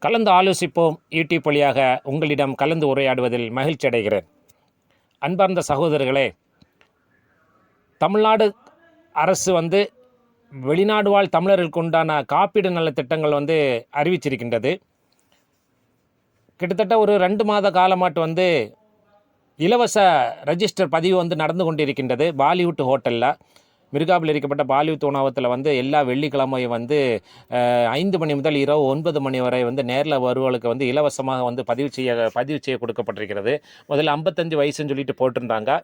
கலந்து ஆலோசிப்போம் யூடியூப் வழியாக உங்களிடம் கலந்து உரையாடுவதில் மகிழ்ச்சி அடைகிறேன். அன்பார்ந்த சகோதரர்களே, தமிழ்நாடு அரசு வெளிநாடு வாழ் தமிழர்களுக்கு உண்டான காப்பீடு நலத்திட்டங்கள் அறிவிச்சிருக்கின்றது. கிட்டத்தட்ட ஒரு 2 மாத காலமாட்டு இலவச ரெஜிஸ்டர் பதிவு நடந்து கொண்டிருக்கின்றது. பாலிவுட் ஹோட்டலில் மிருகாவில் இருக்கப்பட்ட பாலிவுட் உணவகத்தில் எல்லா வெள்ளிக்கிழமையும் 5 மணி முதல் இரவு 9 மணி வரை நேரில் வருவர்களுக்கு இலவசமாக பதிவு செய்ய கொடுக்கப்பட்டிருக்கிறது. முதல்ல 55 வயசுன்னு சொல்லிட்டு போட்டிருந்தாங்க.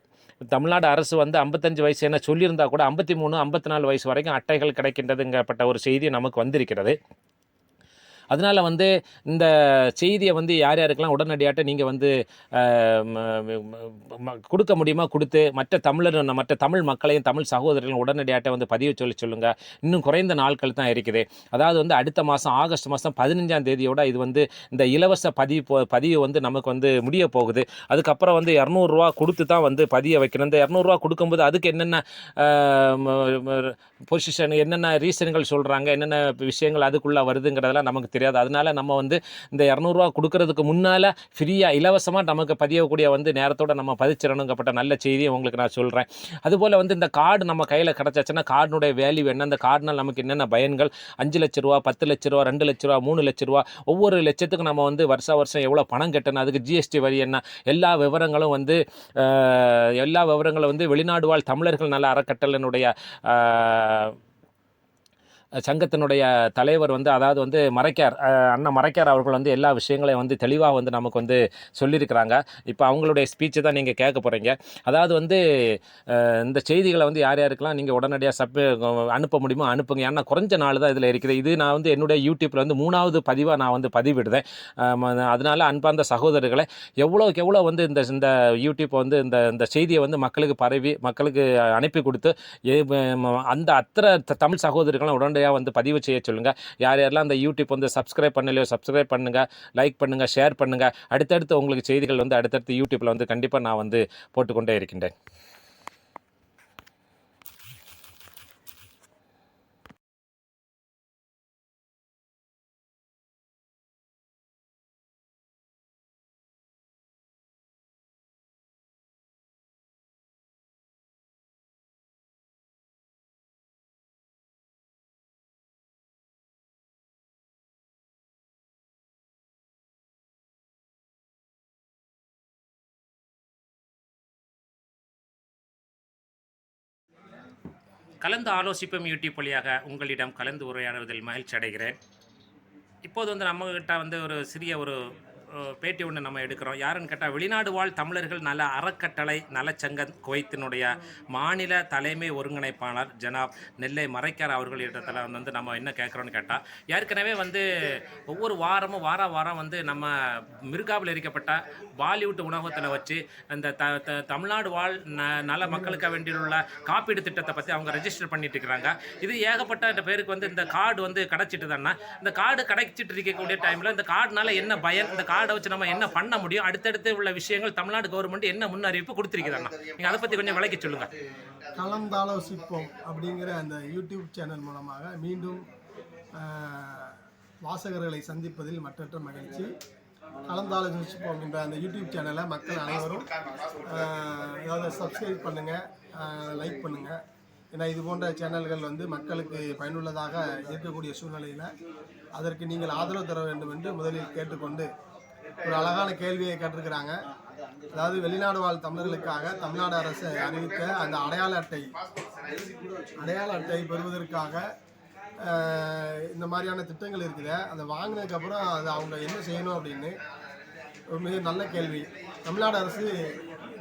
தமிழ்நாடு அரசு 55 வயசு என்ன சொல்லியிருந்தால் கூட 53, 54 வயசு வரைக்கும் அட்டைகள் கிடைக்கின்றதுங்கப்பட்ட ஒரு செய்தி நமக்கு வந்திருக்கிறது. அதனால் இந்த செய்தியை யார் யாருக்கெல்லாம் உடனடியாட்ட நீங்கள் கொடுக்க முடியுமா கொடுத்து மற்ற தமிழ் மக்களையும் தமிழ் சகோதரர்களும் உடனடியாட்ட பதிவு சொல்லுங்கள். இன்னும் குறைந்த நாட்கள் தான் இருக்குது. அதாவது அடுத்த மாதம் ஆகஸ்ட் மாதம் 15ஆம் தேதியோட இது இந்த இலவச பதிவு நமக்கு முடிய போகுது. அதுக்கப்புறம் 200 கொடுத்து தான் பதிய வைக்கணும். இந்த 200 கொடுக்கும்போது அதுக்கு என்னென்ன பொசிஷன், என்னென்ன ரீசன்கள் சொல்கிறாங்க, என்னென்ன விஷயங்கள் அதுக்குள்ளே வருதுங்கிறதெல்லாம் நமக்கு தெரியாது. அதனால நம்ம இந்த 200 கொடுக்கறதுக்கு முன்னால் ஃப்ரீயாக இலவசமாக நமக்கு பதியக்கூடிய நேரத்தோடு நம்ம பதிச்சிடணுங்கப்பட்ட நல்ல செய்தியை உங்களுக்கு நான் சொல்கிறேன். அதுபோல் இந்த கார்டு நம்ம கையில் கிடச்சாச்சுன்னா கார்டுனுடைய வேல்யூ என்ன, அந்த கார்டுனால் நமக்கு என்னென்ன பயன்கள், 5 லட்ச ரூபா, 10 லட்ச ரூபா, 2 லட்ச ரூபா, 3 லட்ச ரூபா, ஒவ்வொரு லட்சத்துக்கு நம்ம வருஷம் எவ்வளோ பணம் கட்டணும், அதுக்கு ஜிஎஸ்டி வரி என்ன, எல்லா விவரங்களும் வெளிநாடு வாழ் தமிழர்கள் நல அறக்கட்டளையினுடைய சங்கத்தினுடைய தலைவர் அதாவது மரைக்கார் அண்ணா மரைக்கார் அவர்கள் எல்லா விஷயங்களையும் தெளிவாக நமக்கு சொல்லியிருக்கிறாங்க. இப்போ அவங்களுடைய ஸ்பீச்சை தான் நீங்கள் கேட்க போகிறீங்க. அதாவது இந்த செய்திகளை யார் யாருக்கெல்லாம் நீங்கள் உடனடியாக அனுப்ப முடியுமோ அனுப்புங்க. ஏன்னா குறைஞ்ச நாள் தான் இதில் இருக்குது. இது நான் என்னுடைய யூடியூப்பில் 3வது பதிவாக நான் பதிவிடுதேன். அதனால் அன்பார்ந்த சகோதரர்களை எவ்வளோக்கு எவ்வளோ இந்த யூடியூப் இந்த செய்தியை மக்களுக்கு பரவி மக்களுக்கு அனுப்பி கொடுத்து அந்த அத்தனை தமிழ் சகோதரர்களும் உடனடியாக பதிவு செய்ய சொல்லுங்கள். யார் யாரெல்லாம் அந்த யூடியூப் சப்ஸ்கிரைப் பண்ணலையோ சப்ஸ்கிரைப் பண்ணுங்கள், லைக் பண்ணுங்கள், ஷேர் பண்ணுங்கள். அடுத்தடுத்து உங்களுக்கு செய்திகள் அடுத்தடுத்து யூடியூப்பில் கண்டிப்பாக நான் போட்டுக்கொண்டே இருக்கின்றேன். கலந்து ஆலோசிப்போம் யூடியூப் வழியாக உங்களிடம் கலந்து உரையாடுவதில் மகிழ்ச்சி அடைகிறேன். இப்போது நம்மகிட்ட ஒரு சிறிய பேட்டி ஒன்று நம்ம எடுக்கிறோம். யாருன்னு கேட்டால் வெளிநாடு வாழ் தமிழர்கள் நல அறக்கட்டளை நலச்சங்க குவைத்தினுடைய மாநில தலைமை ஒருங்கிணைப்பாளர் ஜனாப் நெல்லை மரைக்கார் அவர்களிடத்தில் நம்ம என்ன கேட்குறோன்னு கேட்டால், ஏற்கனவே ஒவ்வொரு வாரமும் வாரம் நம்ம மிருகாவில் இருக்கப்பட்ட பாலிவுட் உணவகத்தில் வச்சு இந்த தமிழ்நாடு வாழ் நல மக்களுக்கு வேண்டியுள்ள காப்பீடு திட்டத்தை பற்றி அவங்க ரெஜிஸ்டர் பண்ணிட்டு இருக்கிறாங்க. இது ஏகப்பட்ட பேருக்கு இந்த கார்டு கிடச்சிட்டு தானே, இந்த கார்டு கிடைச்சிட்டு இருக்கக்கூடிய டைமில் இந்த கார்டுனால என்ன பயன், இந்த கார்டை வச்சு நம்ம என்ன பண்ண முடியும், அடுத்தடுத்து உள்ள விஷயங்கள் தமிழ்நாடு கவர்மெண்ட் என்ன முன்னறிவிப்பு கொடுத்திருக்கிறாங்க, நீங்க அதை பத்தி கொஞ்சம் விளக்கி சொல்லுங்க. கலந்தாலோசிப்போம் அப்படிங்கிற அந்த யூடியூப் சேனல் மூலமாக மீண்டும் வாசகர்களை சந்திப்பதில் மற்றற்ற மகிழ்ச்சி. கலந்தாலோசிப்போம் என்ற அந்த யூடியூப் சேனலை மக்கள் அனைவரும் ஏதாவது சப்ஸ்கிரைப் பண்ணுங்கள், லைக் பண்ணுங்கள். ஏன்னா இது போன்ற சேனல்கள் மக்களுக்கு பயனுள்ளதாக இருக்கக்கூடிய சூழ்நிலையில் அதற்கு நீங்கள் ஆதரவு தர வேண்டும் என்று முதலில் கேட்டுக்கொண்டு ஒரு அழகான கேள்வியை கேட்டிருக்கிறாங்க. அதாவது வெளிநாடு வாழ் தமிழர்களுக்காக தமிழ்நாடு அரசு அறிவித்த அந்த அடையாள அட்டை பெறுவதற்காக இந்த மாதிரியான திட்டங்கள் இருக்குது. அதை வாங்கினதுக்கப்புறம் அது அவங்க என்ன செய்யணும் அப்படின்னு ஒரு மிக நல்ல கேள்வி. தமிழ்நாடு அரசு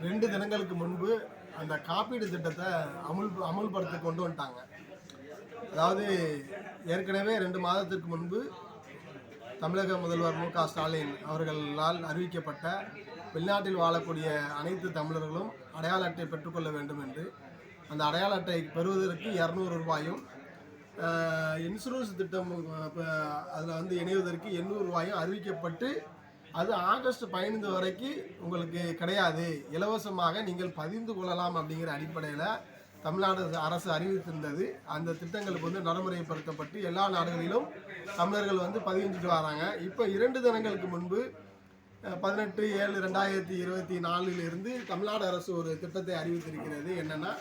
2 தினங்களுக்கு முன்பு அந்த காப்பீடு திட்டத்தை அமுல்படுத்தி கொண்டு வந்துட்டாங்க. அதாவது ஏற்கனவே 2 மாதத்திற்கு முன்பு தமிழக முதல்வர் மு.க. ஸ்டாலின் அவர்களால் அறிவிக்கப்பட்ட வெளிநாட்டில் வாழக்கூடிய அனைத்து தமிழர்களும் அடையாள அட்டை பெற்றுக்கொள்ள வேண்டும் என்று, அந்த அடையாள அட்டை பெறுவதற்கு 200 ரூபாயும், இன்சூரன்ஸ் திட்டம் அதில் இணைவதற்கு 800 ரூபாயும் அறிவிக்கப்பட்டு, அது ஆகஸ்ட் 15 வரைக்கும் உங்களுக்கு கிடையாது, இலவசமாக நீங்கள் பதிந்து கொள்ளலாம் அப்படிங்கிற அடிப்படையில் தமிழ்நாடு அரசு அறிவித்திருந்தது. அந்த திட்டங்களுக்கு வந்து நடைமுறைப்படுத்தப்பட்டு எல்லா நாடுகளிலும் தமிழர்கள் வந்து பதிவிஞ்சிட்டு வராங்க. இப்போ 2 தினங்களுக்கு முன்பு 18/7/2024 தமிழ்நாடு அரசு ஒரு திட்டத்தை அறிவித்திருக்கிறது. என்னன்னா,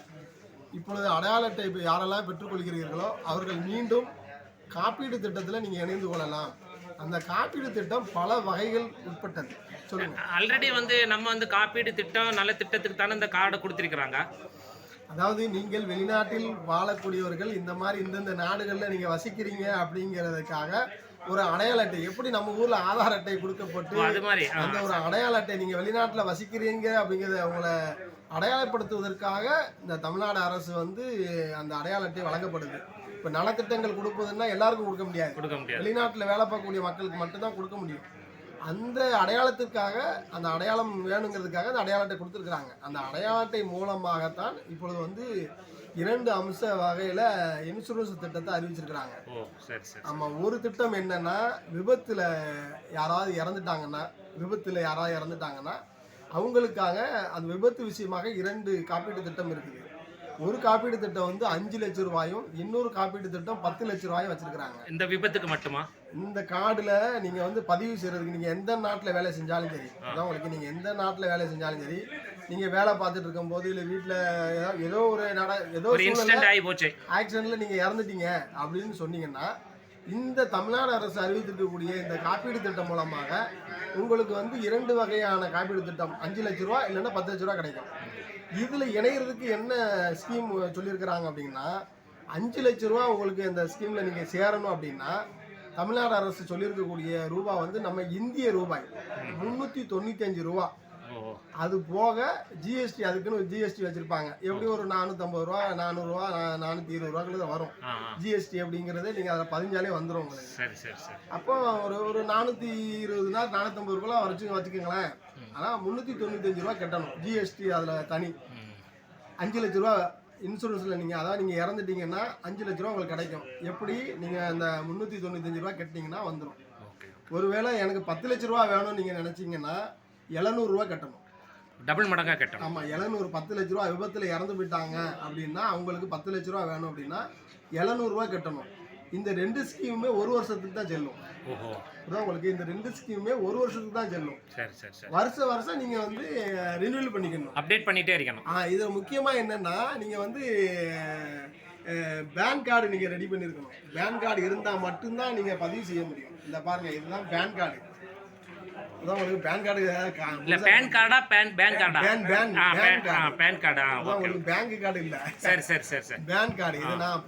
இப்பொழுது அடையாள அட்டை யாரெல்லாம் பெற்றுக்கொள்கிறீர்களோ அவர்கள் மீண்டும் காப்பீடு திட்டத்தில் நீங்கள் இணைந்து கொள்ளலாம். அந்த காப்பீடு திட்டம் பல வகைகள் உட்பட்டது. சொல்லுங்க. ஆல்ரெடி வந்து நம்ம வந்து காப்பீடு திட்டம் நல்ல திட்டத்துக்கு தானே இந்த கார்டை கொடுத்துருக்குறாங்க. அதாவது நீங்கள் வெளிநாட்டில் வாழக்கூடியவர்கள் இந்த மாதிரி இந்தந்த நாடுகளில் நீங்கள் வசிக்கிறீங்க அப்படிங்கிறதுக்காக ஒரு அடையாள அட்டை, எப்படி நம்ம ஊர்ல ஆதார் அட்டை கொடுக்கப்பட்டு அது மாதிரி அந்த ஒரு அடையாள அட்டை நீங்க வெளிநாட்டுல வசிக்கிறீங்க அப்படிங்கிறத உங்களை அடையாளப்படுத்துவதற்காக இந்த தமிழ்நாடு அரசு வந்து அந்த அடையாள அட்டை வழங்கப்படுது. இப்ப நலத்திட்டங்கள் கொடுப்பதுன்னா எல்லாருக்கும் கொடுக்க முடியாது. வெளிநாட்டுல வேலை பார்க்கக்கூடிய மக்களுக்கு மட்டும்தான் கொடுக்க முடியும். அந்த அடையாளத்திற்காக, அந்த அடையாளம் வேணுங்கிறதுக்காக அந்த அடையாள அட்டை கொடுத்துருக்குறாங்க. அந்த அடையாள அட்டை மூலமாகத்தான் இப்பொழுது வந்து 2 அம்ச வகையில இன்சூரன்ஸ் திட்டத்தை அறிவிச்சிருக்கிறாங்க. ஆமா, ஒரு திட்டம் என்னன்னா, விபத்துல யாராவது இறந்துட்டாங்கன்னா அவங்களுக்காக அந்த விபத்து விஷயமாக 2 காப்பீடு திட்டம் இருக்குது. ஒரு காப்பீடு திட்டம் வந்து 5 லட்சம் ரூபாயும், இன்னொரு காப்பீடு திட்டம் 10 லட்சம் ரூபாயும் வச்சிருக்காங்க. இந்த விபத்துக்கு மட்டுமா? இந்த கார்டுல நீங்க வந்து பதிவு செய்யறதுக்கு நீங்க எந்த நாட்டுல வேலை செஞ்சாலும் சரி, அதான் உங்களுக்கு நீங்க எந்த நாட்டுல வேலை செஞ்சாலும் சரி, நீங்க வேலை பார்த்துட்டு இருக்கும் போது இல்ல வீட்டுல ஏதோ ஒரு ஆக்சிடென்ட்ல நீங்க இறந்துட்டீங்க அப்படின்னு சொன்னீங்கன்னா, இந்த தமிழ்நாடு அரசு அறிவித்திருக்கக்கூடிய இந்த காப்பீடு திட்டம் மூலமாக உங்களுக்கு வந்து 2 வகையான காப்பீடு திட்டம், 5 லட்சம் ரூபா இல்லைன்னா 10 லட்சம் ரூபா கிடைக்கும். இதுல இணையறதுக்கு என்ன ஸ்கீம் சொல்லியிருக்கிறாங்க அப்படின்னா, 5 லட்சம் ரூபா உங்களுக்கு இந்த ஸ்கீம்ல நீங்க சேரணும் அப்படின்னா தமிழ்நாடு அரசு சொல்லியிருக்கக்கூடிய ரூபாய் வந்து நம்ம இந்திய ரூபாய் 395 ரூபா. அது போக ஜிஎஸ்டி, அதுக்குன்னு ஒரு ஜிஎஸ்டி வச்சிருப்பாங்க. எப்படி ஒரு 450 ரூபா, 400 ரூபா, 420 ரூபாக்குள்ள வரும் ஜிஎஸ்டி அப்படிங்கறது. நீங்க அதை பதிஞ்சாலே வந்துடும் உங்களுக்கு. அப்போ ஒரு 420 450 ரூபா வச்சுக்கோங்களேன். ஆனா 395 ரூபா கட்டணும் ஜிஎஸ்டி. அதுல தனி 5 லட்சம் ரூபா இன்சூரன்ஸ்ல நீங்க, அதாவது நீங்க இறந்துட்டீங்கன்னா 5 லட்சம் ரூபா உங்களுக்கு கிடைக்கும். எப்படி நீங்க அந்த 395 ரூபா கட்டினீங்கன்னா வந்துடும். ஒருவேளை எனக்கு 10 லட்சம் ரூபா வேணும்னு நீங்க நினைச்சீங்கன்னா 700 ரூபா கட்டணும். டபுள் மடங்கா கட்டணும். ஆமா, 700. 10 லட்சம் ரூபா விபத்துல இறந்து போயிட்டாங்க அப்படின்னா அவங்களுக்கு 10 லட்சம் ரூபா வேணும் அப்படின்னா 700 ரூபா கட்டணும். இந்த 2 ஸ்கீமுமே 1 வருஷத்துக்கு தான் செல்லும். உங்களுக்கு இந்த 2 ஸ்கீமுமே 1 வருஷத்துக்கு தான் செல்லும். வருஷம் நீங்க வந்து ரினியூவல் பண்ணிக்கணும், அப்டேட் பண்ணிட்டே இருக்கணும். இது முக்கியமா என்னன்னா, நீங்க வந்து பேன் கார்டு நீங்க ரெடி பண்ணிருக்கணும். பேன் கார்டு இருந்தா மட்டும்தான் நீங்க பதிவு செய்ய முடியும். இந்த பாருங்க, இதுதான் பேன் கார்டு. உங்களுக்கு பேன் கார்டு இல்ல, பேன் கார்டா பேன் கார்டா பேன் கார்டா உங்களுக்கு பேங்க் கார்டு இல்ல. சரி பேன் கார்டு. இது நான்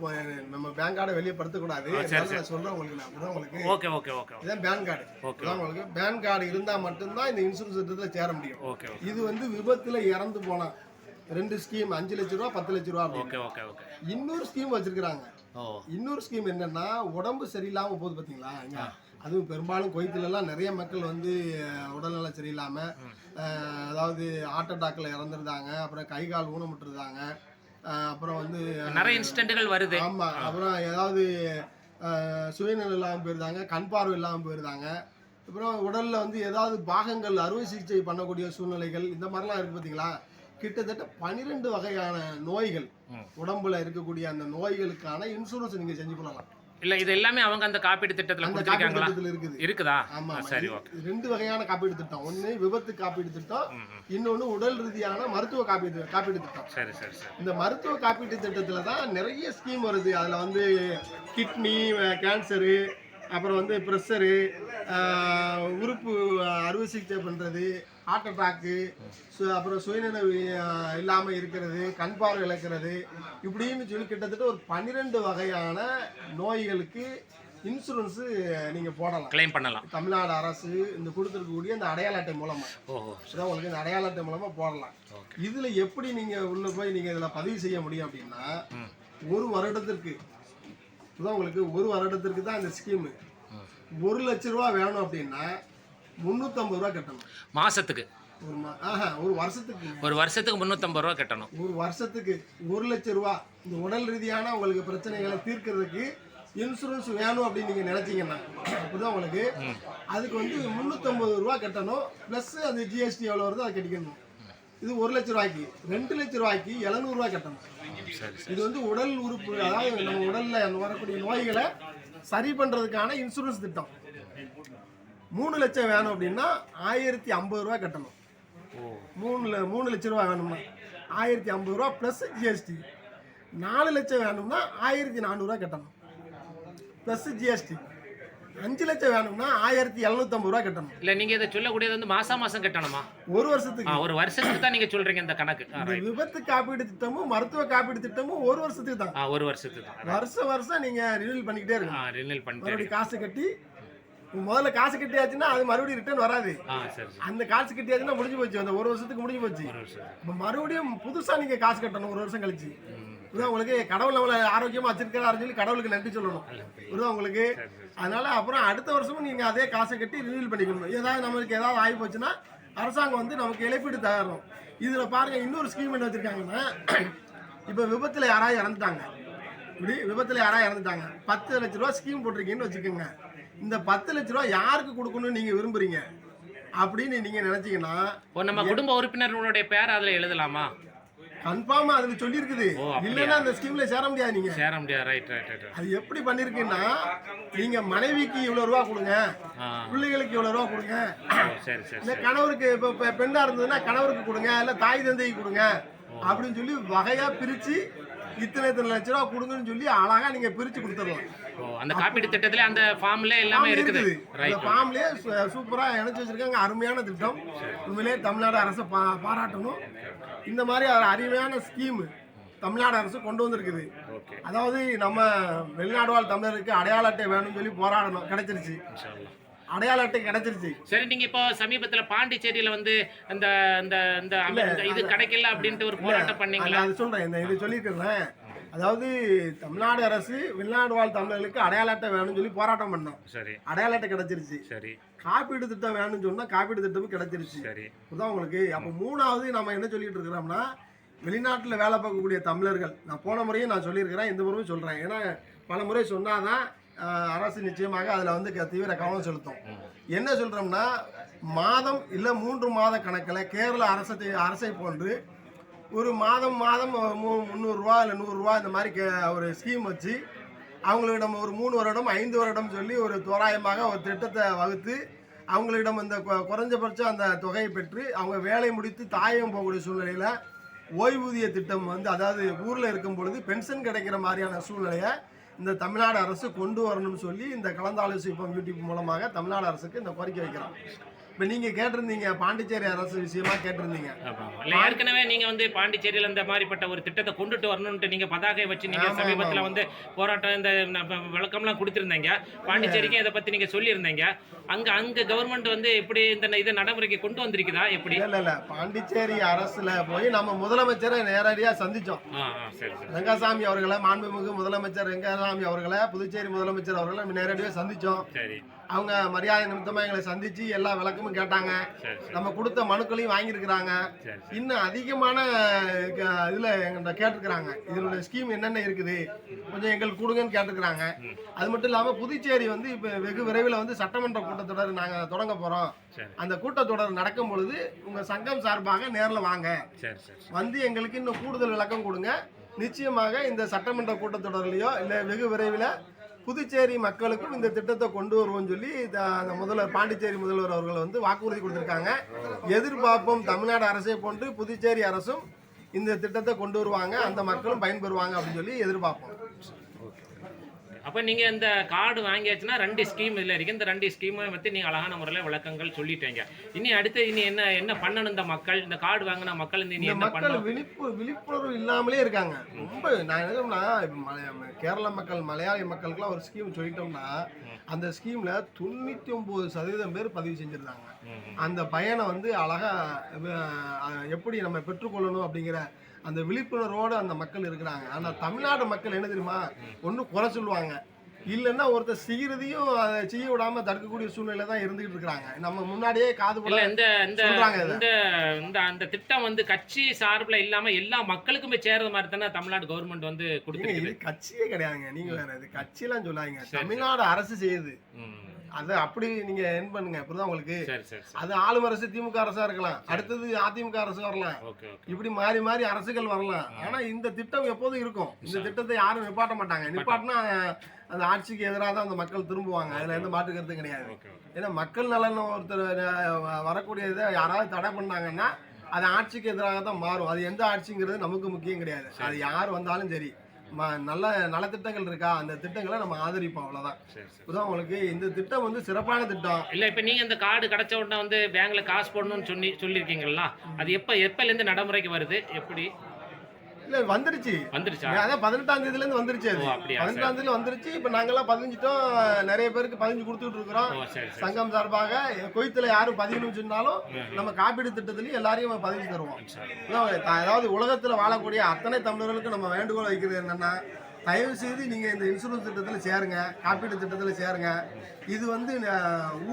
நம்ம பேங்க் கார்டை வெளியே படுத்த கூடாது, நான் சொல்றேன் உங்களுக்கு. நான் உங்களுக்கு இதான் பேன் கார்டு. உங்களுக்கு பேன் கார்டு இருந்தா மட்டும்தான் இந்த இன்சூரன்ஸ் திட்டத்துல சேர முடியும். இது வந்து விபத்துல இறந்து போனா 2 ஸ்கீம், 5 லட்சம் ரூபா 10 லட்சம் ரூபா. இன்னொரு ஸ்கீம் வச்சிருக்காங்க. இன்னொரு ஸ்கீம் என்னன்னா, உடம்பு சரியில்லாம போகுது பாத்தீங்களா, அதுவும் பெரும்பாலும் குவைத்திலலாம் நிறைய மக்கள் வந்து உடல்நல சரியில்லாமல், அதாவது ஹார்ட் அட்டாக்ல இறந்துருந்தாங்க, அப்புறம் கை கால் ஊனமுட்டுருந்தாங்க, அப்புறம் வந்து நிறைய இன்சிடென்ட்கள் வருது. ஆமாம், அப்புறம் ஏதாவது சுயநலம் இல்லாமல் போயிருந்தாங்க, கண் பார்வை இல்லாமல் போயிருந்தாங்க, அப்புறம் உடலில் வந்து ஏதாவது பாகங்கள் அறுவை சிகிச்சை பண்ணக்கூடிய சூழ்நிலைகள், இந்த மாதிரிலாம் இருக்குது பார்த்தீங்களா. கிட்டத்தட்ட 12 வகையான நோய்கள், உடம்புல இருக்கக்கூடிய அந்த நோய்களுக்கான இன்சூரன்ஸ் நீங்கள் செஞ்சு கொள்ளலாம். இல்ல, இது எல்லாமே அவங்க அந்த காப்பீடு திட்டத்துல கொடுத்திருக்காங்களா? இருக்குதா? ஆமா, சரி, ஓகே. 2 வகையான காப்பீடு திட்டம். ஒன்னு விபத்து காப்பீடு திட்டம், இன்னொன்னு உடல் ரீதியான மருத்துவ காப்பீடு திட்டம். சரி. இந்த மருத்துவ காப்பீட்டு திட்டத்துல தான் நிறைய ஸ்கீம் வருது. அதுல வந்து கிட்னி கேன்சரு, அப்புறம் வந்து ப்ரெஷரு, உறுப்பு அறுவை சிகிச்சை பண்ணுறது, ஹார்ட் அட்டாக்கு, அப்புறம் சுயநினைவு இல்லாமல் இருக்கிறது, கண் பார்வை இழக்கிறது, இப்படின்னு சொல்லி கிட்டத்தட்ட ஒரு 12 வகையான நோய்களுக்கு இன்சூரன்ஸு நீங்கள் போடலாம், கிளைம் பண்ணலாம். தமிழ்நாடு அரசு இந்த கொடுத்துருக்கக்கூடிய இந்த அடையாள அட்டை மூலமாக உங்களுக்கு இந்த அடையாள அட்டை மூலமாக போடலாம். இதில் எப்படி நீங்கள் உள்ளே போய் நீங்கள் இதில் பதிவு செய்ய முடியும் அப்படின்னா, ஒரு வருடத்திற்கு உங்களுக்கு 1 வருடத்திற்கு தான் இந்த ஸ்கீமு. 1 லட்சம் ரூபா வேணும் அப்படின்னா 350 ரூபா கட்டணும் மாசத்துக்கு. ஒரு வருஷத்துக்கு 350 ரூபா கட்டணும். ஒரு வருஷத்துக்கு 1 லட்சம் ரூபா. இந்த உடல் ரீதியான உங்களுக்கு பிரச்சனைகளை தீர்க்கிறதுக்கு இன்சூரன்ஸ் வேணும் அப்படின்னு நீங்க நினைச்சீங்கன்னா, அப்படிதான் உங்களுக்கு அதுக்கு வந்து 350 ரூபா கட்டணும். பிளஸ் அந்த ஜிஎஸ்டி எவ்வளோ வருதோ அதை கட்டிக்கணும். இது 1 லட்ச ரூபாய்க்கு. 2 லட்ச ரூபாய்க்கு 700 ரூபாய் கட்டணும். சரி இது வந்து உடல் உறுப்பு, அதாவது நம்ம உடல்ல வரக்கூடிய நோய்களை சரி பண்றதுக்கான இன்சூரன்ஸ் திட்டம். 3 லட்சம் வேணும் அப்படின்னா 1050 ரூபாய் கட்டணும். 3 லட்ச ரூபாய் வேணும்னா 1050 ரூபாய் ப்ளஸ் ஜிஎஸ்டி. 4 லட்சம் வேணும்னா 1400 ரூபாய் கட்டணும் ப்ளஸ் ஜிஎஸ்டி. 5 லட்சம் வேணும்னா 1750 ரூபாய் கட்டணும். இல்ல நீங்க இதை சொல்லக்கூடியது வந்து மாசம் கட்டணுமா? ஒரு வருஷத்துக்கு. ஒரு வருஷத்துக்கு தான் நீங்க சொல்றீங்க இந்த கணக்கு. இந்த விபத்து காப்பீடு திட்டமும் மருத்துவ காப்பீடு திட்டமும் ஒரு வருஷத்துக்கு தான். ஒரு வருஷத்துக்கு தான். வருஷம் நீங்க ரினியூல் பண்ணிக்கிட்டே இருக்கணும். ரினியூல் பண்ணிட்டு மறுபடியும் காசு கட்டி, முதல்ல காசு கட்டியாச்சுன்னா அது மறுபடியும் ரிட்டர்ன் வராது. அந்த காசு கட்டியாச்சுன்னா முடிஞ்சு போச்சு, அந்த ஒரு வருஷத்துக்கு முடிஞ்சு போச்சு. இப்போ மறுபடியும் புதுசா நீங்க காசு கட்டணும் ஒரு வருஷம் கழிச்சு. இதுதான் உங்களுக்கு கடவுள் நம்மளை ஆரோக்கியமா வச்சிருக்கிறாருன்னு சொல்லி கடவுளுக்கு நன்றி சொல்லணும். இதுதான் உங்களுக்கு. அதனால அப்புறம் அடுத்த வருஷமும் நீங்க அதே காசை கட்டி ரினியூல் பண்ணிக்கணும். ஏதாவது நம்மளுக்கு ஏதாவது ஆகி போச்சுன்னா அரசாங்கம் வந்து நமக்கு இழப்பீடு தரும். இதுல பாருங்க இன்னொரு ஸ்கீம் என்ன வச்சிருக்காங்கன்னா, இப்போ விபத்துல யாராவது இறந்துட்டாங்க, இப்படி விபத்துல யாராவது இறந்துட்டாங்க, 10 லட்ச ரூபா ஸ்கீம் போட்டிருக்கீங்கன்னு வச்சுக்கோங்க. இந்த 10 லட்ச ரூபா யாருக்கு கொடுக்கணும்னு நீங்க விரும்புறீங்க அப்படின்னு நீங்க நினைச்சீங்கன்னா, நம்ம குடும்ப உறுப்பினர்களுடைய பேர் அதுல எழுதலாமா? கன்ஃபார்மா அதுல சொல்லி இருக்குது. இல்லன்னா அந்த ஸ்கீம்ல சேர முடியாது. நீங்க சேர முடியாது. ரைட். அது எப்படி பண்ணிருக்குன்னா, நீங்க மனைவிக்கு இவ்வளவு ரூபா கொடுங்க, பிள்ளைகளுக்கு இவ்வளவு ரூபா கொடுங்க, இல்ல கணவருக்கு இப்ப பெண்ணா இருந்ததுன்னா கணவருக்கு கொடுங்க, இல்ல தாய் தந்தைக்கு கொடுங்க அப்படின்னு சொல்லி வகையா பிரிச்சு இத்தனை லட்ச ரூபா கொடுங்கன்னு சொல்லி அழகா நீங்க பிரிச்சு கொடுத்துடலாம். அந்த காப்பீடு திட்டத்துல அந்த ஃபார்ம்ல எல்லாமே இருக்குது. அந்த ஃபார்ம்லயே சூப்பரா இணைச்சு வச்சிருக்காங்க. அருமையான திட்டம். உண்மையிலேயே தமிழ்நாடு அரசை பாராட்டணும். இந்த மாதிரி ஒரு அருமையான ஸ்கீம் தமிழ்நாடு அரசு கொண்டு வந்திருக்குது. அதாவது நம்ம வெளிநாடு வாழ் தமிழருக்கு அடையாள அட்டை வேணும்னு சொல்லி போராடணும், கிடைச்சிருச்சு. அடையாள அட்டை கிடைச்சிருச்சு. சரி, நீங்க இப்போ சமீபத்துல பாண்டிச்சேரியில வந்து இந்த இந்த இது கிடைக்கல அப்படின்ட்டு ஒரு போராட்டம் பண்ணீங்களா? அது சொல்றேன், இது சொல்லியிருக்கிறேன். அதாவது தமிழ்நாடு அரசு வெளிநாடு வாழ் தமிழர்களுக்கு அடையாள அட்டை வேணும்னு சொல்லி போராட்டம் பண்ணோம். சரி, அடையாள அட்டை கிடைச்சிருச்சு. சரி, காப்பீடு திட்டம் வேணும்னு சொன்னா காப்பீடு திட்டமும் கிடைச்சிருச்சு. சரி, இதுதான் உங்களுக்கு. அப்போ மூணாவது நம்ம என்ன சொல்லிட்டு இருக்கிறோம்னா, வெளிநாட்டில் வேலை பார்க்கக்கூடிய தமிழர்கள், நான் போன முறையும் நான் சொல்லியிருக்கிறேன், இந்த முறையும் சொல்றேன். ஏன்னா பல முறை சொன்னாதான் அரசு நிச்சயமாக அதில் வந்து தீவிர கவனம் செலுத்தும். என்ன சொல்றோம்னா, மாதம் இல்லை 3 மாத கணக்கில் கேரள அரசை போன்று ஒரு மாதம் 300 ரூபா இல்லை 100 ரூபா இந்த மாதிரி ஒரு ஸ்கீம் வச்சு அவங்களிடம் ஒரு 3 வருடம் 5 வருடம் சொல்லி ஒரு தோராயமாக ஒரு திட்டத்தை வகுத்து அவங்களிடம் இந்த குறைஞ்சபட்சம் அந்த தொகையை பெற்று அவங்க வேலை முடித்து தாயம் போகக்கூடிய சூழ்நிலையில் ஓய்வூதிய திட்டம் வந்து, அதாவது ஊரில் இருக்கும் பொழுது பென்ஷன் கிடைக்கிற மாதிரியான சூழ்நிலையை இந்த தமிழ்நாடு அரசு கொண்டு வரணும்னு சொல்லி இந்த கலந்தாலோசிப்போம் யூடியூப் மூலமாக தமிழ்நாடு அரசுக்கு இந்த கோரிக்கை வைக்கிறோம். இப்போ நீங்க கேட்டிருந்தீங்க, பாண்டிச்சேரி அரசு விஷயமா கேட்டிருந்தீங்க. ஏற்கனவே நீங்க வந்து பாண்டிச்சேரியில இந்த மாதிரிப்பட்ட ஒரு திட்டத்தை கொண்டுட்டு வரணும்னு நீங்க பதாகை வச்சு நீங்க சமீபத்துல வந்து போராட்டம் இந்த விளக்கம்லாம் கொடுத்திருந்தீங்க. பாண்டிச்சேரிக்கு இதை பத்தி நீங்க சொல்லியிருந்தீங்க. அங்க கவர்மெண்ட் வந்து எப்படி இதை நடைமுறைக்கு கொண்டு வந்திருக்குதா எப்படி? இல்ல பாண்டிச்சேரி அரசுல போய் நம்ம முதலமைச்சரை நேரடியா சந்திச்சோம். ரெங்கசாமி அவர்களை, மாண்புமிகு முதலமைச்சர் ரெங்கசாமி அவர்களை, புதுச்சேரி முதலமைச்சர் அவர்களை நேரடியா சந்திச்சோம். சரி, அவங்க மரியாதை நிமித்தமா எங்களை சந்திச்சு எல்லா விளக்கமும் கேட்டாங்க. நம்ம கொடுத்த மனுக்களையும் வாங்கியிருக்கிறாங்க. இன்னும் அதிகமான இதுல எங்கிட்ட கேட்டிருக்கிறாங்க, இதனுடைய ஸ்கீம் என்னென்ன இருக்குது கொஞ்சம் எங்களுக்கு கொடுங்கன்னு கேட்டிருக்கிறாங்க. அது மட்டும் இல்லாம புதுச்சேரி வந்து இப்ப வெகு விரைவில் வந்து சட்டமன்ற கூட்டத்தொடர் நாங்க தொடங்க போறோம். அந்த கூட்டத்தொடர் நடக்கும் பொழுது உங்க சங்கம் சார்பாக நேர்ல வாங்க, வந்து எங்களுக்கு இன்னும் கூடுதல் விளக்கம் கொடுங்க. நிச்சயமாக இந்த சட்டமன்ற கூட்டத்தொடர்லயோ இல்ல வெகு விரைவில் புதுச்சேரி மக்களுக்கும் இந்த திட்டத்தை கொண்டு வருவோம்னு சொல்லி முதல்வர், பாண்டிச்சேரி முதல்வர் அவர்கள் வந்து வாக்குறுதி கொடுத்திருக்காங்க. எதிர்பார்ப்போம் தமிழ்நாடு அரசை போன்று புதுச்சேரி அரசும் இந்த திட்டத்தை கொண்டு வருவாங்க, அந்த மக்களும் பயன்பெறுவாங்க அப்படின்னு சொல்லி எதிர்பார்ப்போம். அப்போ நீங்கள் இந்த கார்டு வாங்கியாச்சுன்னா 2 ஸ்கீம் இதில் இருக்குது. இந்த 2 ஸ்கீமை பற்றி நீங்கள் அழகான முறையில் விளக்கங்கள் சொல்லிட்டீங்க. இனி அடுத்து என்ன பண்ணணும்? இந்த மக்கள், இந்த கார்டு வாங்கின மக்கள் என்ன பண்ணணும்? விழிப்புணர்வு இல்லாமலே இருக்காங்க. ரொம்ப நான் என்னன்னா, கேரள மக்கள், மலையாளி மக்களுக்குலாம் ஒரு ஸ்கீம் சொல்லிட்டோம்னா அந்த ஸ்கீம்ல 99% பேர் பதிவு செஞ்சிருந்தாங்க. அந்த பயனை வந்து அழகா எப்படி நம்ம பெற்றுக்கொள்ளணும் அப்படிங்கிற அந்த விழிப்புணர்வோடு அந்த மக்கள் இருக்கிறாங்க. ஆனால் தமிழ்நாடு மக்கள் என்ன தெரியுமா, ஒன்று குறை சொல்லுவாங்க, இல்லைன்னா ஒருத்தர் செய்யறதையும் அதை செய்ய விடாம தடுக்கக்கூடிய சூழ்நிலை தான் இருந்துகிட்டு இருக்காங்க. நம்ம முன்னாடியே காது போல அந்த திட்டம் வந்து கட்சி சார்பில் இல்லாம எல்லா மக்களுக்குமே சேர்ற மாதிரி தானே தமிழ்நாடு கவர்மெண்ட் வந்து கொடுக்குது. இது கட்சியே கிடையாதுங்க, நீங்க வேற இது கட்சியெல்லாம் சொல்லாங்க. தமிழ்நாடு அரசு செய்யுது. அது அப்படி நீங்க என் பண்ணுங்க, புரியுதா உங்களுக்கு? சரி சரி சரி. அது ஆளும் அரசு திமுக அரசா இருக்கலாம், அடுத்தது அதிமுக அரசு வரலாம், ஓகே ஓகே. இப்படி மாறி மாறி அரசுகள் வரலாம். ஆனா இந்த திட்டம் எப்போதும் இருக்கும். இந்த திட்டத்தை யாரும் நிப்பாட்ட மாட்டாங்க. நிப்பாட்டினா அந்த ஆட்சிக்கு எதிராக தான் அந்த மக்கள் திரும்புவாங்க. அதுல எந்த மாற்று கருத்தும் கிடையாது. Okay okay. ஏன்னா மக்கள் நலன் ஒருத்தர் வரக்கூடிய இதை யாராவது தடை பண்ணாங்கன்னா அது ஆட்சிக்கு எதிராக தான் மாறும். அது எந்த ஆட்சிங்கிறது நமக்கு முக்கியம் கிடையாது. அது யார் வந்தாலும் சரி, நல்ல நலத்திட்டங்கள் இருக்கா, அந்த திட்டங்களை நம்ம ஆதரிப்போம், அவ்வளவுதான். சரி சரி. புரியுதா உங்களுக்கு? இந்த திட்டம் வந்து சிறப்பான திட்டம். இல்ல இப்ப நீங்க இந்த கார்டு கிடைச்ச உடனே வந்து பேங்க்ல காசு போடணும்னு சொல்லியிருக்கீங்களா? அது எப்பல இருந்து நடைமுறைக்கு வருது? எப்படி இல்ல வந்துருச்சு. வந்துருச்சா? அதான் 18ஆம் தேதியில இருந்து வந்துருச்சு. அது ஓ அப்படியா? 18ஆம் தேதியில வந்துருச்சு. இப்ப நாங்கெல்லாம் பதிஞ்சிட்டோம். நிறைய பேருக்கு பதிஞ்சு கொடுத்துட்டு இருக்கிறோம். ஓ சரி சரி. சங்கம் சார்பாக கொய்த்துல யாரும் பதியணும்னு சொன்னாலும் நம்ம காப்பீடு திட்டத்திலயும் எல்லாரையும் பதிஞ்சு தருவோம். அதாவது உலகத்துல வாழக்கூடிய அத்தனை தமிழர்களுக்கு நம்ம வேண்டுகோள் வைக்கிறது என்னன்னா, தயவு செய்து நீங்க இந்த இன்சூரன்ஸ் திட்டத்துல சேருங்க, காப்பீடு திட்டத்துல சேருங்க. இது வந்து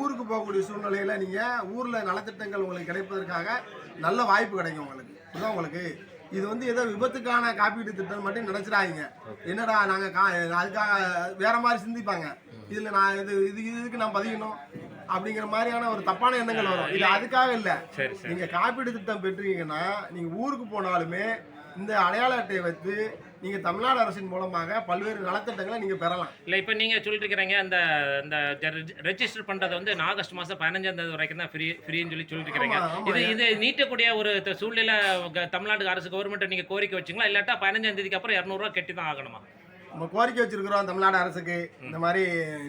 ஊருக்கு போகக்கூடிய சூழ்நிலையில நீங்க ஊர்ல நலத்திட்டங்கள் உங்களுக்கு கிடைப்பதற்காக நல்ல வாய்ப்பு கிடைக்கும் உங்களுக்கு. இதுதான் உங்களுக்கு. இது வந்து ஏதோ விபத்துக்கான காப்பீடு திட்டம் மட்டும் நினைச்சிடாதீங்க. என்னடா நாங்க அதுக்காக வேற மாதிரி சிந்திப்பாங்க. இதுல நான் இதுக்கு நான் பதியணும் அப்படிங்கிற மாதிரியான ஒரு தப்பான எண்ணங்கள் வரும். இது அதுக்காக இல்ல. நீங்க காப்பீடு திட்டம் பெற்றீங்கன்னா நீங்க ஊருக்கு போனாலுமே இந்த அடையாள அட்டையை வைத்து நீங்க தமிழ்நாடு அரசின் மூலமாக பல்வேறு நலத்திட்டங்களை நீங்க பெறலாம். இல்ல இப்ப நீங்க சொல்லிருக்கீங்க இந்த ரெஜிஸ்டர் பண்றது வந்து ஆகஸ்ட் மாசம் 15ஆம் தேதி வரைக்கும் தான் ஃப்ரீன்னு சொல்லிருக்கீங்க. இது நீட்டக்கூடிய ஒரு சூழ்நிலை தமிழ்நாடு அரசு கவர்மெண்ட் நீங்க கோரிக்கை வச்சீங்களா, இல்லாட்டா 15ஆம் தேதிக்கு அப்புறம் 200 ரூபாய் கட்டி தான் ஆகணுமா? நம்ம கோரிக்கை வச்சிருக்கிறோம் தமிழ்நாடு அரசுக்கு, இந்த மாதிரி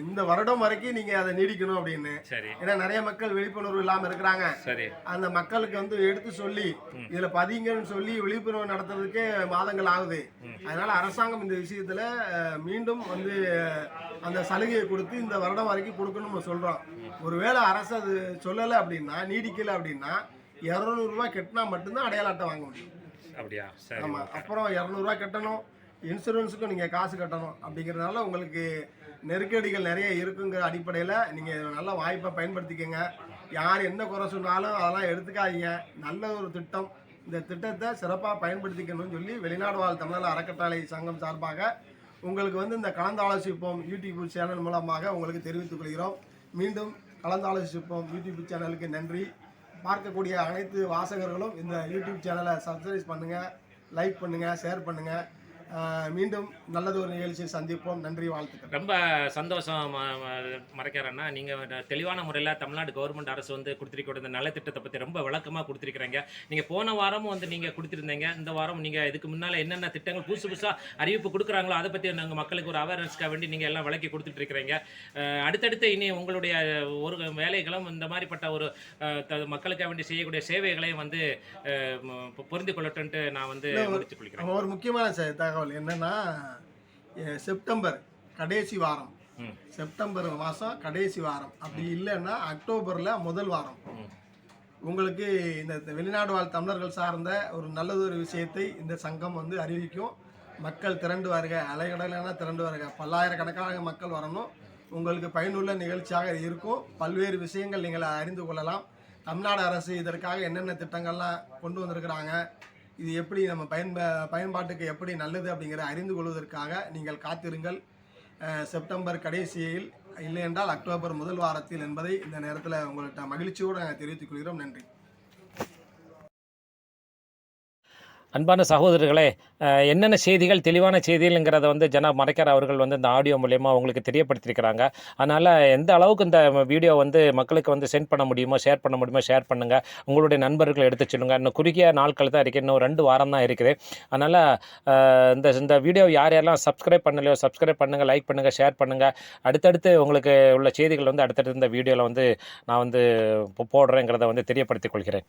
இந்த வருடம் வரைக்கும் நீங்க அதை நீடிக்கணும் அப்படின்னு. சரி. ஏன்னா நிறைய மக்கள் விழிப்புணர்வு இல்லாம இருக்கிறாங்க. சரி. அந்த மக்களுக்கு வந்து எடுத்து சொல்லி இதுல பதிங்கன்னு சொல்லி விழிப்புணர்வு நடத்துறதுக்கே மாதங்கள் ஆகுது. அதனால அரசாங்கம் இந்த விஷயத்துல மீண்டும் வந்து அந்த சலுகையை கொடுத்து இந்த வருடம் வரைக்கும் கொடுக்கணும்னு நம்ம சொல்றோம். ஒருவேளை அரசு அது சொல்லலை அப்படின்னா, நீடிக்கல அப்படின்னா 200 ரூபாய் கட்டினா மட்டும்தான் அடையாள அட்டை வாங்க முடியும். அப்படியா? சரி. ஆமா. அப்புறம் 200 ரூபாய் கட்டணும், இன்சூரன்ஸுக்கும் நீங்கள் காசு கட்டணும். அப்படிங்கிறதுனால உங்களுக்கு நெருக்கடிகள் நிறைய இருக்குங்கிற அடிப்படையில் நீங்கள் நல்ல வாய்ப்பை பயன்படுத்திக்கங்க. யார் என்ன குறை சொன்னாலும் அதெல்லாம் எடுத்துக்காதீங்க. நல்ல ஒரு திட்டம். இந்த திட்டத்தை சிறப்பாக பயன்படுத்திக்கணும்னு சொல்லி வெளிநாடு வாழ் தமிழர் அறக்கட்டளை சங்கம் சார்பாக உங்களுக்கு வந்து இந்த கலந்தாலோசிப்போம் யூடியூப் சேனல் மூலமாக உங்களுக்கு தெரிவித்துக் கொள்கிறோம். மீண்டும் கலந்தாலோசிப்போம் யூடியூப் சேனலுக்கு நன்றி. பார்க்கக்கூடிய அனைத்து வாசகர்களும் இந்த யூடியூப் சேனலை சப்ஸ்கிரைப் பண்ணுங்கள், லைக் பண்ணுங்கள், ஷேர் பண்ணுங்கள். மீண்டும் நல்லது ஒரு நிகழ்ச்சியை சந்திப்போம். நன்றி, வாழ்த்துக்கள். ரொம்ப சந்தோஷம் மறைக்கிறேன்னா, நீங்கள் தெளிவான முறையில் தமிழ்நாடு கவர்மெண்ட் அரசு வந்து கொடுத்துருக்க இந்த நலத்திட்டத்தை பற்றி ரொம்ப விளக்கமாக கொடுத்துருக்குறீங்க. நீங்கள் போன வாரமும் வந்து நீங்கள் கொடுத்துருந்தீங்க. இந்த வாரம் நீங்கள் இதுக்கு முன்னால் என்னென்ன திட்டங்கள் புதுசாக அறிவிப்பு கொடுக்குறாங்களோ அதை பற்றி நாங்கள் மக்களுக்கு ஒரு அவேர்னஸ்க்காக வேண்டி நீங்கள் எல்லாம் விளக்கி கொடுத்துட்ருக்கிறீங்க. அடுத்தடுத்து இனி உங்களுடைய ஒரு வேலைகளும் இந்த மாதிரிப்பட்ட ஒரு மக்களுக்காக வேண்டி செய்யக்கூடிய சேவைகளையும் வந்து புரிந்து கொள்ளட்டுன்ட்டு நான் வந்து முடிச்சு கொள்கிறேன். ஒரு முக்கியமான தகவல் என்னன்னா, செப்டம்பர் கடைசி வாரம், செப்டம்பர் மாதம் கடைசி வாரம், அப்படி இல்லைன்னா அக்டோபரில் முதல் வாரம் உங்களுக்கு இந்த வெளிநாடு வாழ் தமிழர்கள் சார்ந்த ஒரு நல்லதொரு விஷயத்தை இந்த சங்கம் வந்து அறிவிக்கும். மக்கள் திரண்டு வருக, அலைகடலான திரண்டு வருக, பல்லாயிரக்கணக்கான மக்கள் வரணும். உங்களுக்கு பயனுள்ள நிகழ்ச்சியாக இருக்கும். பல்வேறு விஷயங்கள் நீங்கள் அறிந்து கொள்ளலாம். தமிழ்நாடு அரசு இதற்காக என்னென்ன திட்டங்கள்லாம் கொண்டு வந்திருக்கிறாங்க, இது எப்படி நம்ம பயன்பாட்டுக்கு எப்படி நல்லது அப்படிங்கிற அறிந்து கொள்வதற்காக நீங்கள் காத்திருங்கள். செப்டம்பர் கடைசியில் இல்லை என்றால் அக்டோபர் முதல் வாரத்தில் என்பதை இந்த நேரத்தில் உங்கள்கிட்ட மகிழ்ச்சியோடு நாங்கள் தெரிவித்துக் கொள்கிறோம். நன்றி. அன்பான சகோதரர்களே, என்னென்ன செய்திகள், தெளிவான செய்திகள்ங்கிறத வந்து ஜனாப் மரைக்கார் அவர்கள் வந்து இந்த ஆடியோ மூலயமா உங்களுக்கு தெரியப்படுத்தியிருக்கிறாங்க. அதனால் எந்த அளவுக்கு இந்த வீடியோ வந்து மக்களுக்கு வந்து சென்ட் பண்ண முடியுமோ, ஷேர் பண்ண முடியுமோ ஷேர் பண்ணுங்கள். உங்களுடைய நண்பர்களை எடுத்து சொல்லுங்கள். இன்னும் குறுகிய நாட்கள் தான் இருக்குது, இன்னும் 2 வாரம் தான் இருக்குது. அதனால் இந்த வீடியோ யாரெல்லாம் சப்ஸ்கிரைப் பண்ணலையோ சப்ஸ்கிரைப் பண்ணுங்கள், லைக் பண்ணுங்கள், ஷேர் பண்ணுங்கள். அடுத்தடுத்து உங்களுக்கு உள்ள செய்திகள் வந்து அடுத்தடுத்து இந்த வீடியோவில் வந்து நான் வந்து போடுறேங்கிறத வந்து தெரியப்படுத்திக் கொள்கிறேன்.